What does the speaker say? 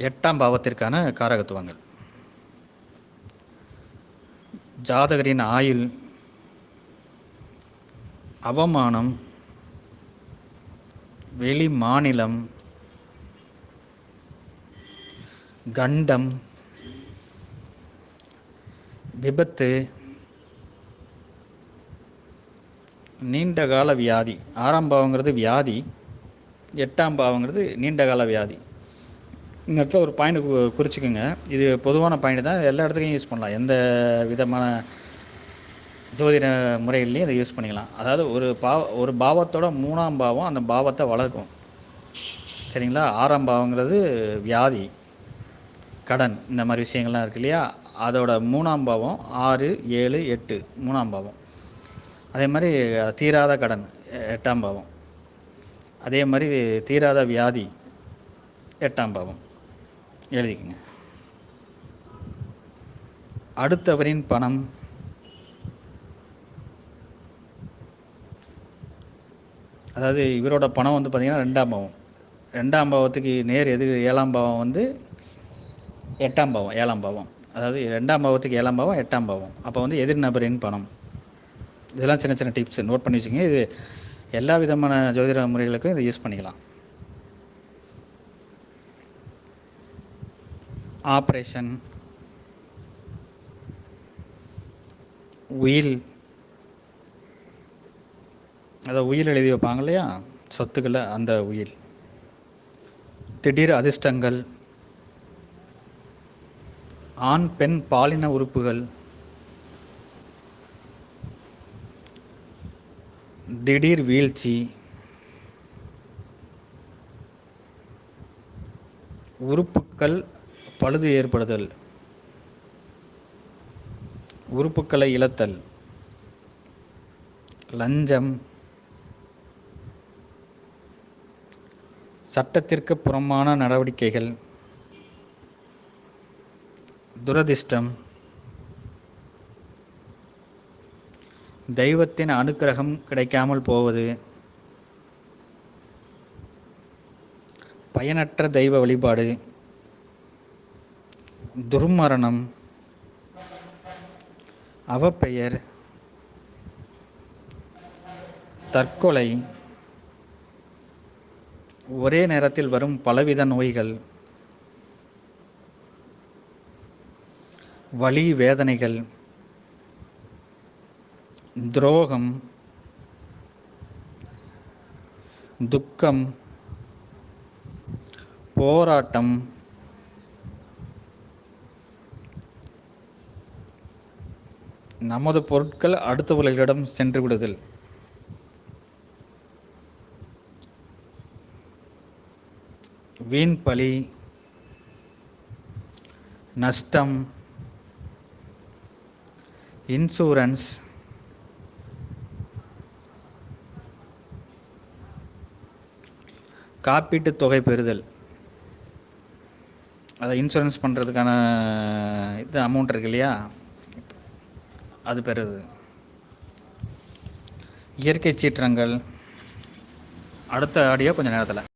8ஆம் பாவத்திற்கான காரகத்துவங்கள். ஜாதகரின் ஆயுள், அவமானம், வெளி மாநிலம், கண்டம், விபத்து, நீண்டகால வியாதி. 6ஆம் பாவங்கிறது வியாதி, 8ஆம் பாவங்கிறது நீண்டகால வியாதி. இந்த இடத்துல ஒரு பாயிண்ட் குறிச்சிக்கோங்க. இது பொதுவான பாயிண்ட் தான், எல்லா இடத்துலையும் யூஸ் பண்ணலாம். எந்த விதமான ஜோதிட முறைகள்லையும் இதை யூஸ் பண்ணிக்கலாம். அதாவது ஒரு பாவத்தோட 3ஆம் பாவம் அந்த பாவத்தை வளர்க்கும். சரிங்களா? 6ஆம் பாவங்கிறது வியாதி, கடன், இந்த மாதிரி விஷயங்கள்லாம் இருக்குது இல்லையா? அதோட 3ஆம் பாவம் 6, 7, 8 3ஆம் பாவம். அதே மாதிரி தீராத கடன் 8ஆம் பாவம். அதே மாதிரி தீராத வியாதி 8ஆம் பாவம். எழுதிக்கங்க. அடுத்தவரின் பணம், அதாவது இவரோட பணம் வந்து பார்த்திங்கன்னா 2ஆம் பாவம். 2ஆம் பாவத்துக்கு நேர் எது 7ஆம் பாவம் வந்து 8ஆம் பாவம். 7ஆம் பாவம், அதாவது 2ஆம் பாவத்துக்கு 7ஆம் பாவம் 8ஆம் பாவம். அப்போ வந்து எதிர் நபரின் பணம். இதெல்லாம் சின்ன சின்ன டிப்ஸ் நோட் பண்ணி வச்சுக்கோங்க. இது எல்லா விதமான ஜோதிட முறைகளுக்கும் இதை யூஸ் பண்ணிக்கலாம். ஆப்ரேஷன், உயில், அதை உயில் எழுதி வைப்பாங்க இல்லையா சொத்துக்களை, அந்த உயில். திடீர் அதிர்ஷ்டங்கள், ஆண் பெண் பாலின உறுப்புகள், திடீர் வீழ்ச்சி, உறுப்புக்கள் பழுது ஏற்படுதல், உறுப்புக்களை இழத்தல், லஞ்சம், சட்டத்திற்கு புறம்பான நடவடிக்கைகள், துரதிர்ஷ்டம், தெய்வத்தின் அனுக்கிரகம் கிடைக்காமல் போவது, பயனற்ற தெய்வ வழிபாடு, துர்மரணம், அவப்பெயர், தற்கொலை, ஒரே நேரத்தில் வரும் பலவித நோய்கள், வலி வேதனைகள், துரோகம், துக்கம், போராட்டம், நமது பொருட்கள் அடுத்தவர்களிடம் சென்று விடுதல், வீண் பழி, நஷ்டம், இன்சூரன்ஸ், காப்பீட்டு தொகை பெறுதல். அதை இன்சூரன்ஸ் பண்ணுறதுக்கான இது அமௌண்ட் இருக்கு இல்லையா, அது பெறுது. இயற்கை சீற்றங்கள். அடுத்த ஆடியோ கொஞ்சம் நேரத்தில்.